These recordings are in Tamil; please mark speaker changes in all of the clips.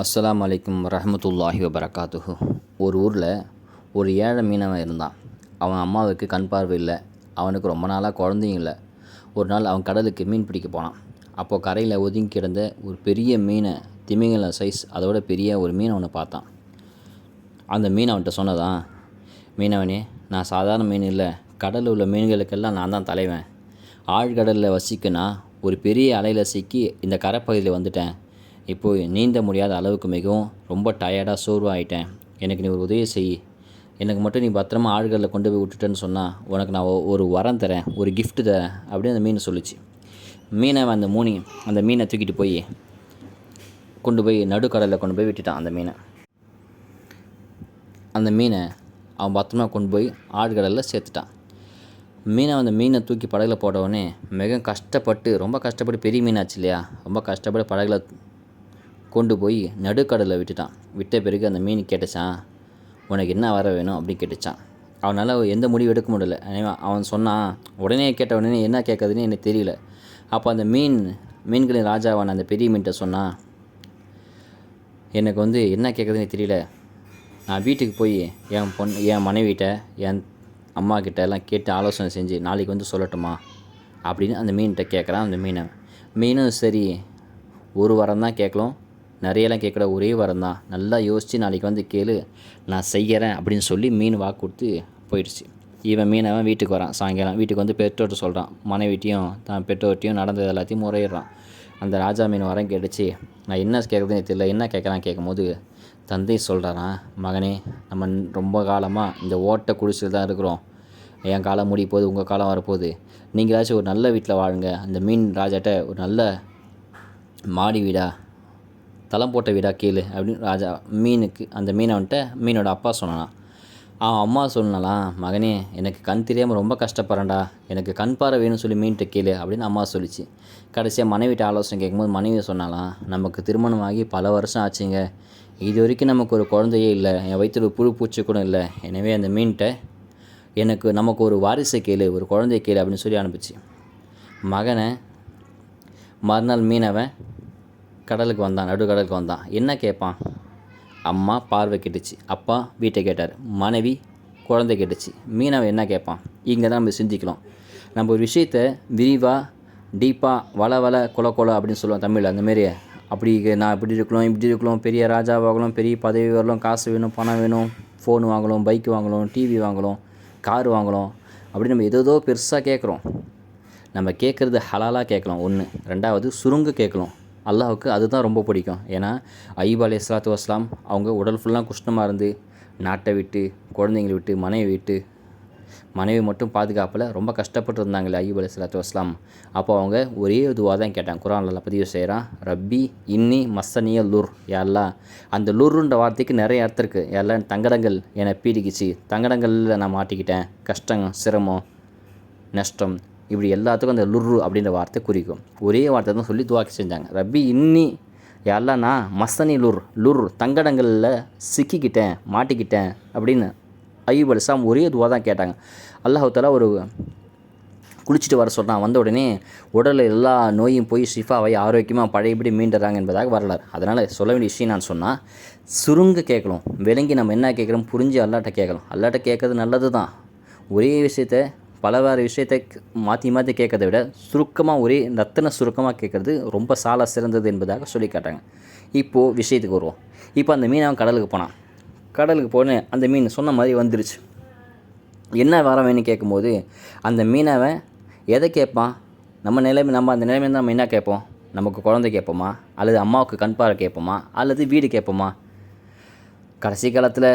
Speaker 1: அஸ்ஸலாமு அலைக்கும் வரஹ்மத்துல்லாஹி வபரகாத்துஹு. ஒரு ஊரில் ஒரு ஏழை மீனவன் இருந்தான். அவன் அம்மாவுக்கு கண் பார்வை இல்லை. அவனுக்கு ரொம்ப நாளாக குழந்தையும் இல்லை. ஒரு நாள் அவன் கடலுக்கு மீன் பிடிக்க போனான். அப்போது கரையில் ஒதுங்கி கிடந்த ஒரு பெரிய மீனை, திமிங்கலம் சைஸ் அதோட பெரிய ஒரு மீனை அவனை பார்த்தான். அந்த மீன் அவன்கிட்ட சொன்னதான், மீனவனே, நான் சாதாரண மீன் இல்லை, கடலில் உள்ள மீன்களுக்கெல்லாம் நான் தான் தலைவன். ஆழ்கடலில் வசிக்கனா ஒரு பெரிய அலையில் சிக்கி இந்த கரைப்பகுதியில் வந்துட்டேன். இப்போது நீந்த முடியாத அளவுக்கு மிகவும் ரொம்ப டயர்டாக சோர்வாகிட்டேன். எனக்கு நீ ஒரு உதவி செய். எனக்கு மட்டும் நீ பத்திரமா ஆழ்கடலில் கொண்டு போய் விட்டுட்டேன்னு சொன்னால் உனக்கு நான் ஒரு வரம் தரேன், ஒரு கிஃப்ட் தரேன் அப்படின்னு அந்த மீன் சொல்லிச்சு. மீனவன் அந்த மீனை தூக்கிட்டு கொண்டு போய் நடுக்கடலில் கொண்டு போய் விட்டுட்டான். அந்த மீனை அவன் பத்திரமா கொண்டு போய் ஆழ்கடலில் சேர்த்துட்டான். அந்த மீனை தூக்கி படகுல போட்டவுடனே ரொம்ப கஷ்டப்பட்டு பெரிய மீனாச்சு இல்லையா, ரொம்ப கஷ்டப்பட்டு படகுல கொண்டு போய் நடுக்கடலில் விட்டுட்டான். விட்ட பிறகு அந்த மீன் கேட்டுச்சான், உனக்கு என்ன வர வேணும் அப்படின்னு கேட்டுச்சான். அவனால் எந்த முடிவு எடுக்க முடியல. அவன் சொன்னான், கேட்ட உடனே என்ன கேட்குறதுன்னு எனக்கு தெரியல. அப்போ அந்த மீன்களின் ராஜாவான அந்த பெரிய மீன்கிட்ட சொன்னான், எனக்கு என்ன கேட்குறதுன்னு தெரியல. நான் வீட்டுக்கு போய் என் மனைவிட்ட என் அம்மா கிட்ட எல்லாம் கேட்டு ஆலோசனை செஞ்சு நாளைக்கு சொல்லட்டுமா அப்படின்னு அந்த மீன்கிட்ட கேட்குறான். அந்த மீனும் சரி, ஒரு வாரம் தான் கேட்கலாம், நிறையெல்லாம் கேட்குற ஒரே வாரம் தான், நல்லா யோசித்து நாளைக்கு கேளு, நான் செய்கிறேன் அப்படின்னு சொல்லி மீன் வாக்கு கொடுத்து போயிடுச்சு. மீனவன் வீட்டுக்கு வரான். சாயங்காலம் வீட்டுக்கு பெற்றோர்கிட்ட சொல்கிறான். மனைவிட்டையும் தான் பெற்றோர்கிட்டையும் நடந்தது எல்லாத்தையும் முறையிடுறான். அந்த ராஜா மீன் வரம் கேட்டுச்சு. நான் என்ன கேட்குறதுன்னு தெரியல, என்ன கேட்குறான் கேட்கும்போது தந்தை சொல்கிறாரான், மகனே, நம்ம ரொம்ப காலமாக இந்த ஓட்டை குடிச்சிட்டு தான் இருக்கிறோம். என் காலம் முடிய போகுது, உங்கள் காலம் வரப்போகுது. நீங்கள் ஏதாச்சும் ஒரு நல்ல வீட்டில் வாழுங்க. அந்த மீன் ராஜாட்ட ஒரு நல்ல மாடி வீடா, தளம் போட்ட வீடா கேளு அப்படின்னு ராஜா அந்த மீனவன்ட்ட மீனோட அப்பா சொன்னான். அவன் அம்மா சொன்னாலாம், மகனே, எனக்கு கண் தெரியாமல் ரொம்ப கஷ்டப்படுறேன்டா, எனக்கு கண் பார்வை வேணும்னு சொல்லி மீன்கிட்ட கேளு அப்படின்னு அம்மா சொல்லிச்சு. கடைசியாக மனைவிட்ட ஆலோசனை கேட்கும்போது மனைவி சொன்னாலாம், நமக்கு திருமணமாகி பல வருஷம் ஆச்சுங்க, இது வரைக்கும் நமக்கு ஒரு குழந்தையே இல்லை, என் வயிற்றுல புழு பூச்சி கூட இல்லை. எனவே அந்த மீன்கிட்ட நமக்கு ஒரு வாரிசை கேளு, ஒரு குழந்தைய கேளு அப்படின்னு சொல்லி அனுப்பிச்சு. மகனை மறுநாள் மீனவன் நடுக்கடலுக்கு வந்தான். என்ன கேட்பான்? அம்மா பார்வை கேட்டுச்சு, அப்பா வீட்டை கேட்டார், மனைவி குழந்தை கேட்டுச்சு. மீனவன் என்ன கேட்பான்? இங்கே தான் நம்ம சிந்திக்கலாம். நம்ம ஒரு விஷயத்தை விரிவாக டீப்பாக வள கொல அப்படின்னு சொல்லுவோம் தமிழில். அந்தமாரி நான் இப்படி இருக்கலாம், பெரிய ராஜாவாகலாம், பெரிய பதவி வரலாம், காசு வேணும், பணம் வேணும், ஃபோன் வாங்கலாம், பைக் வாங்கலாம், டிவி வாங்கலாம், கார் வாங்கலாம், அப்படி நம்ம ஏதோ பெருசாக கேட்குறோம். நம்ம கேட்குறது ஹலாலாக கேட்கலாம் ஒன்று. ரெண்டாவது சுருங்க கேட்கலாம். அல்லாஹுக்கு அதுதான் ரொம்ப பிடிக்கும். ஏன்னா அய்யூப் அலைஹிஸ்ஸலாத்து வஸ்ஸலாம் அவங்க உடல் ஃபுல்லாக குஷ்ணமாக இருந்து நாட்டை விட்டு, குழந்தைங்களை விட்டு, மனைவி மட்டும் பாதுகாப்பில் ரொம்ப கஷ்டப்பட்டு இருந்தாங்களே அய்யூப் அலைஹிஸ்ஸலாத்து வஸ்ஸலாம். அப்போ அவங்க ஒரே துவா தான் கேட்டாங்க. குர்ஆனில் பதிவு செய்கிறான், ரப்பி இன்னி மஸ்ஸனிய லுர். யாரெல்லாம் அந்த லுர்ன்ற வார்த்தைக்கு நிறைய அர்த்தம் இருக்குது. யாரெல்லாம் தங்கடங்கள் என்னை பீடிக்குச்சு, தங்கடங்களில் நான் மாட்டிக்கிட்டேன், கஷ்டம், சிரமம், நஷ்டம், இப்படி எல்லாத்துக்கும் அந்த லுர்ரு அப்படின்ற வார்த்தை குறிக்கும். ஒரே வார்த்தை தான் சொல்லி துவாக்கி செஞ்சாங்க. ரப்பி இன்னி, யாரெல்லாம் நான் மஸ்ஸனி லுர் தங்கடங்களில் சிக்கிக்கிட்டேன், மாட்டிக்கிட்டேன் அப்படின்னு அய்யூப் அலைஹிஸ்ஸலாம் ஒரே துவா தான் கேட்டாங்க. அல்லாஹ் தஆலா ஒரு குளிச்சுட்டு வர சொன்னான். வந்த உடனே உடலில் எல்லா நோயும் போய் ஷிஃபாவை ஆரோக்கியமாக பழையபடி மீண்டுறாங்க என்பதாக வரலாறு. அதனால் சொல்ல வேண்டிய விஷயம் நான் சொன்னால், சுருங்க கேட்கலாம், விளங்கி நம்ம என்ன கேட்குறோம் புரிஞ்சு அல்லாட்ட கேட்கலாம். அல்லாட்ட கேட்கறது நல்லது தான். ஒரே விஷயத்தை பலவாறு விஷயத்தை மாற்றி கேட்கறத விட சுருக்கமாக ரத்தின சுருக்கமாக கேட்குறது ரொம்ப சால சிறந்தது என்பதாக சொல்லி காட்டாங்க. இப்போது விஷயத்துக்கு வருவோம். இப்போ அந்த மீனவன் கடலுக்கு போன அந்த மீன் சொன்ன மாதிரி வந்துருச்சு. என்ன வர வேணும்னு கேட்கும்போது அந்த மீனவன் எதை கேட்பான்? நம்ம அந்த நிலைமையில் நம்ம என்ன கேட்போம்? நமக்கு குழந்தை கேட்போமா, அல்லது அம்மாவுக்கு கண் பார்வை கேட்போமா, அல்லது வீடு கேட்போமா? கடைசி காலத்தில்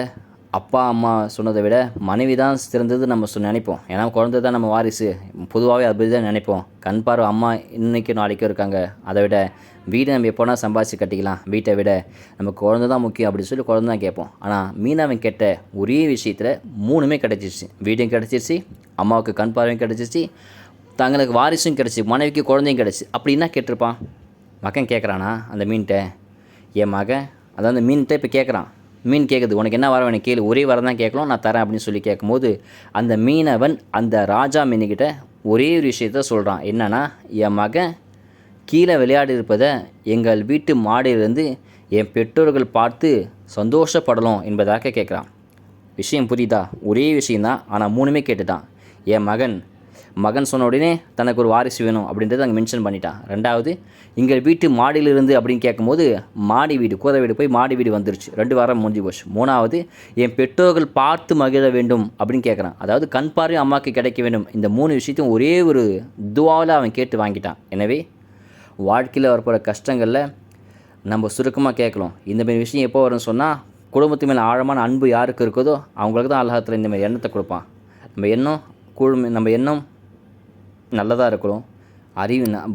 Speaker 1: அப்பா அம்மா சொன்னதை விட மனைவி தான் சிறந்தது நம்ம நினைப்போம். ஏன்னா குழந்தை தான் நம்ம வாரிசு, பொதுவாகவே அப்படி தான் நினைப்போம். கண் பார்வை அம்மா இன்றைக்கும் நாளைக்கும் இருக்காங்க, அதை விட வீடு நம்ம எப்போனா சம்பாதிச்சு கட்டிக்கலாம், வீட்டை விட நமக்கு குழந்தை தான் முக்கியம் அப்படின்னு சொல்லி குழந்தை தான் கேட்போம். ஆனால் மீனவன் கேட்ட ஒரே விஷயத்தில் மூணுமே கிடச்சிருச்சு. வீடும் கிடச்சிருச்சு, அம்மாவுக்கு கண் பார்வையும் கிடச்சிருச்சு, தங்களுக்கு வாரிசும் கிடச்சி, மனைவிக்கு குழந்தையும் கிடச்சி. அப்படி என்ன கேட்டிருப்பான்? மகன் கேட்குறானா அந்த மீன்கிட்ட, என் மகன் அதாவது அந்த மீன்கிட்ட இப்போ கேட்குறான். மீன் கேட்குது, உனக்கு என்ன வர வேணும் கேளு, ஒரே வரம் தான் கேட்கலாம், நான் தரேன் அப்படின்னு சொல்லி கேட்கும்போது அந்த மீனவன் அந்த ராஜா மீனுக்கிட்ட ஒரே ஒரு விஷயத்த சொல்கிறான். என்னென்னா, என் மகன் கீழே விளையாடி இருப்பதை எங்கள் வீட்டு மாடியிலிருந்து என் பெற்றோர்கள் பார்த்து சந்தோஷப்படணும் என்பதாக கேட்குறான். விஷயம் புரியுதா? ஒரே விஷயந்தான், ஆனால் மூணுமே கேட்டுட்டான். என் மகன் சொன்ன உடனே தனக்கு ஒரு வாரிசு வேணும் அப்படின்றத அங்கே மென்ஷன் பண்ணிட்டான். ரெண்டாவது, எங்கள் வீட்டு மாடியிலிருந்து அப்படின்னு கேட்கும்போது மாடி வீடு, கூரை வீடு போய் மாடி வீடு வந்துருச்சு. 2 வாரம் முடிஞ்சு போச்சு. மூணாவது, என் பெற்றோர்கள் பார்த்து மகிழ வேண்டும் அப்படின்னு கேட்குறான். அதாவது கண் பார்வை அம்மாவுக்கு கிடைக்க வேண்டும். இந்த 3 விஷயத்தையும் ஒரே ஒரு துவாவில் அவன் கேட்டு வாங்கிட்டான். எனவே வாழ்க்கையில் வரப்போகிற கஷ்டங்களில் நம்ம சுருக்கமாக கேட்கலாம். இந்தமாரி விஷயம் எப்போ வரும்னு சொன்னால், குடும்பத்து மேலே ஆழமான அன்பு யாருக்கு இருக்குதோ அவங்களுக்கு தான் அல்லாஹ் தஆலா இந்தமாரி எண்ணத்தை கொடுப்பான். நம்ம எண்ணம் நல்லதாக இருக்கணும்,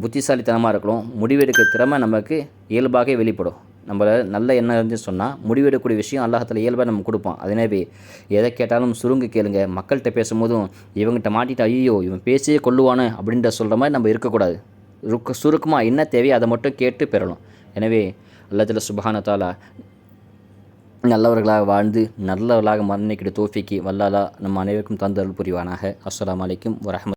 Speaker 1: புத்திசாலித்தனமாக இருக்கணும், முடிவெடுக்கிற திறமை நமக்கு இயல்பாக வெளிப்படும். நம்மள நல்ல எண்ணம் இருந்து சொன்னால் முடிவெடுக்கக்கூடிய விஷயம் அல்லாஹ் தஆலா இயல்பாக நம்ம கொடுப்பான். அதனாவே எதை கேட்டாலும் சுருங்க கேளுங்க. மக்கள்கிட்ட பேசும்போதும் இவங்ககிட்ட மாட்டிட்டு ஐயோ இவன் பேசியே கொள்ளுவானே அப்படின்ற சொல்கிற மாதிரி நம்ம இருக்கக்கூடாது. சுருக்கமாக என்ன தேவையோ அதை மட்டும் கேட்டு பெறணும். எனவே அல்லாஹ் தஆலா சுப்ஹானஹு வ தஆலா நல்லவர்களாக வாழ்ந்து நல்லவர்களாக மரணிக்கிற தௌஃபீக்கு வல்ல அல்லாஹ் நம்ம அனைவருக்கும் தந்தருள் புரிவானாக. அஸ்ஸலாமு அலைக்கும் வரஹ்மத்துல்லாஹி